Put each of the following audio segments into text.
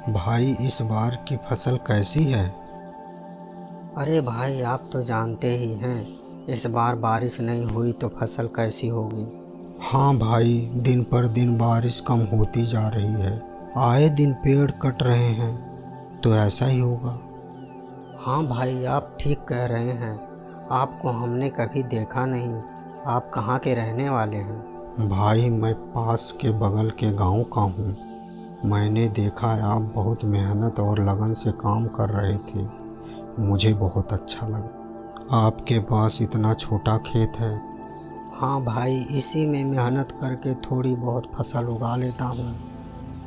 भाई इस बार की फसल कैसी है? अरे भाई, आप तो जानते ही हैं, इस बार बारिश नहीं हुई तो फसल कैसी होगी। हाँ भाई, दिन पर दिन बारिश कम होती जा रही है। आए दिन पेड़ कट रहे हैं, तो ऐसा ही होगा। हाँ भाई, आप ठीक कह रहे हैं। आपको हमने कभी देखा नहीं। आप कहाँ के रहने वाले हैं? भाई मैं पास के बगल के गांव का हूँ। मैंने देखा आप बहुत मेहनत और लगन से काम कर रहे थे। मुझे बहुत अच्छा लगा। आपके पास इतना छोटा खेत है। हाँ भाई, इसी में मेहनत करके थोड़ी बहुत फसल उगा लेता हूँ।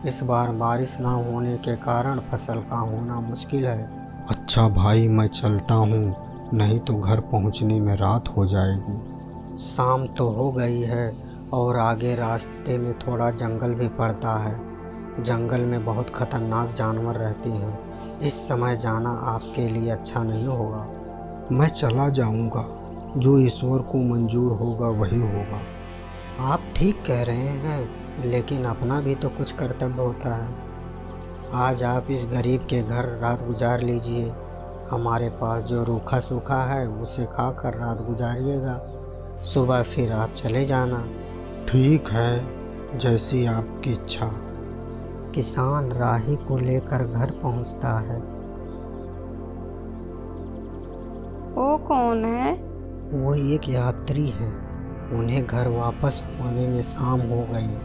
इस बार बारिश ना होने के कारण फसल का होना मुश्किल है। अच्छा भाई, मैं चलता हूँ, नहीं तो घर पहुँचने में रात हो जाएगी। शाम तो हो गई है और आगे रास्ते में थोड़ा जंगल भी पड़ता है। जंगल में बहुत खतरनाक जानवर रहते हैं। इस समय जाना आपके लिए अच्छा नहीं होगा। मैं चला जाऊँगा, जो ईश्वर को मंजूर होगा वही होगा। आप ठीक कह रहे हैं, लेकिन अपना भी तो कुछ कर्तव्य होता है। आज आप इस गरीब के घर रात गुजार लीजिए। हमारे पास जो रूखा सूखा है उसे खाकर रात गुजारिएगा। सुबह फिर आप चले जाना। ठीक है, जैसी आपकी इच्छा। किसान राही को लेकर घर पहुंचता है। वो कौन है? वो एक यात्री हैं। उन्हें घर वापस होने में शाम हो गई,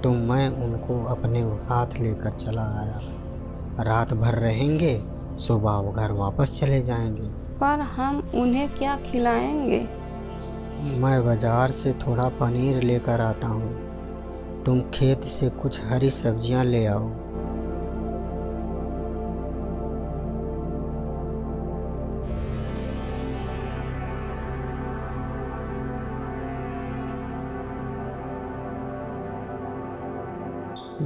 तो मैं उनको अपने साथ लेकर चला आया। रात भर रहेंगे, सुबह वो घर वापस चले जाएंगे। पर हम उन्हें क्या खिलाएंगे? मैं बाजार से थोड़ा पनीर लेकर आता हूँ। तुम खेत से कुछ हरी सब्जियाँ ले आओ।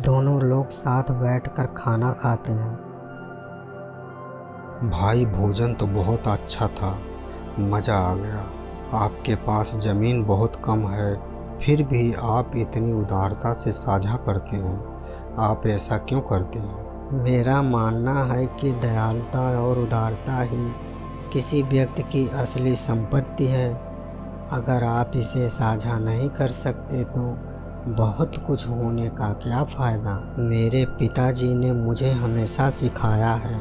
दोनों लोग साथ बैठकर खाना खाते हैं। भाई भोजन तो बहुत अच्छा था, मज़ा आ गया। आपके पास ज़मीन बहुत कम है, फिर भी आप इतनी उदारता से साझा करते हैं। आप ऐसा क्यों करते हैं? मेरा मानना है कि दयालुता और उदारता ही किसी व्यक्ति की असली संपत्ति है। अगर आप इसे साझा नहीं कर सकते तो बहुत कुछ होने का क्या फ़ायदा। मेरे पिताजी ने मुझे हमेशा सिखाया है,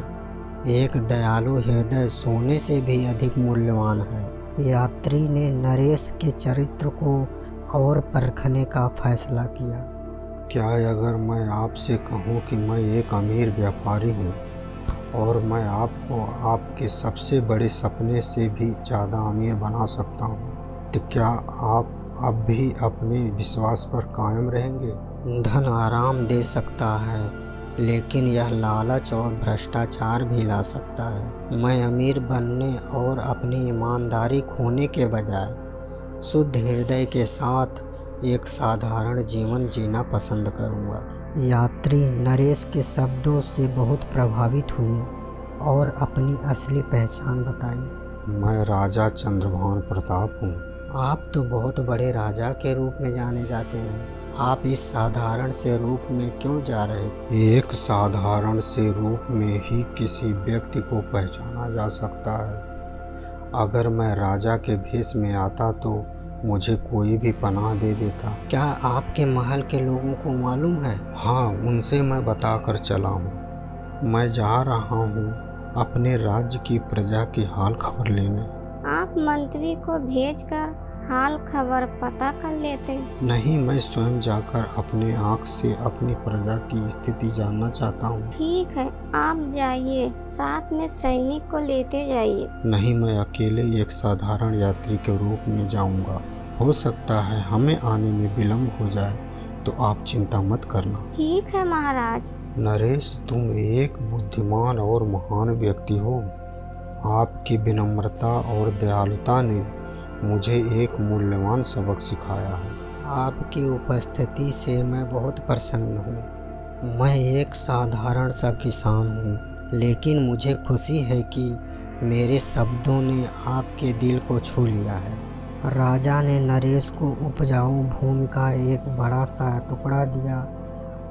एक दयालु हृदय सोने से भी अधिक मूल्यवान है। यात्री ने नरेश के चरित्र को और परखने का फैसला किया। क्या अगर मैं आपसे कहूं कि मैं एक अमीर व्यापारी हूं और मैं आपको आपके सबसे बड़े सपने से भी ज़्यादा अमीर बना सकता हूं, तो क्या आप अब भी अपने विश्वास पर कायम रहेंगे? धन आराम दे सकता है, लेकिन यह लालच और भ्रष्टाचार भी ला सकता है। मैं अमीर बनने और अपनी ईमानदारी खोने के बजाय शुद्ध हृदय के साथ एक साधारण जीवन जीना पसंद करूंगा। यात्री नरेश के शब्दों से बहुत प्रभावित हुए और अपनी असली पहचान बताई। मैं राजा चंद्रभान प्रताप हूँ। आप तो बहुत बड़े राजा के रूप में जाने जाते हैं। आप इस साधारण से रूप में क्यों जा रहे? एक साधारण से रूप में ही किसी व्यक्ति को पहचाना जा सकता है। अगर मैं राजा के भेष में आता तो मुझे कोई भी पनाह दे देता। क्या आपके महल के लोगों को मालूम है? हाँ, उनसे मैं बताकर चला हूँ। मैं जा रहा हूँ अपने राज्य की प्रजा की हाल खबर लेने। आप मंत्री को भेजकर हाल खबर पता कर लेते। नहीं, मैं स्वयं जाकर अपने आँख से अपनी प्रजा की स्थिति जानना चाहता हूँ। ठीक है, आप जाइए, साथ में सैनिक को लेते जाइए। नहीं, मैं अकेले एक साधारण यात्री के रूप में जाऊंगा। हो सकता है हमें आने में विलम्ब हो जाए, तो आप चिंता मत करना। ठीक है महाराज। नरेश, तुम एक बुद्धिमान और महान व्यक्ति हो। आपकी विनम्रता और दयालुता ने मुझे एक मूल्यवान सबक सिखाया है। आपकी उपस्थिति से मैं बहुत प्रसन्न हूँ। मैं एक साधारण सा किसान हूँ, लेकिन मुझे खुशी है कि मेरे शब्दों ने आपके दिल को छू लिया है। राजा ने नरेश को उपजाऊ भूमि का एक बड़ा सा टुकड़ा दिया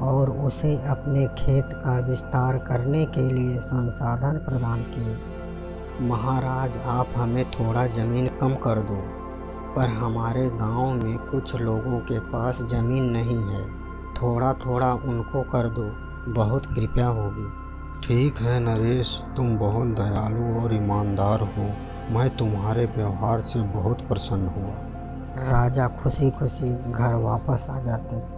और उसे अपने खेत का विस्तार करने के लिए संसाधन प्रदान किए। महाराज, आप हमें थोड़ा ज़मीन कम कर दो, पर हमारे गांव में कुछ लोगों के पास ज़मीन नहीं है, थोड़ा थोड़ा उनको कर दो, बहुत कृपया होगी। ठीक है नरेश, तुम बहुत दयालु और ईमानदार हो। मैं तुम्हारे व्यवहार से बहुत प्रसन्न हुआ। राजा खुशी खुशी घर वापस आ जाते।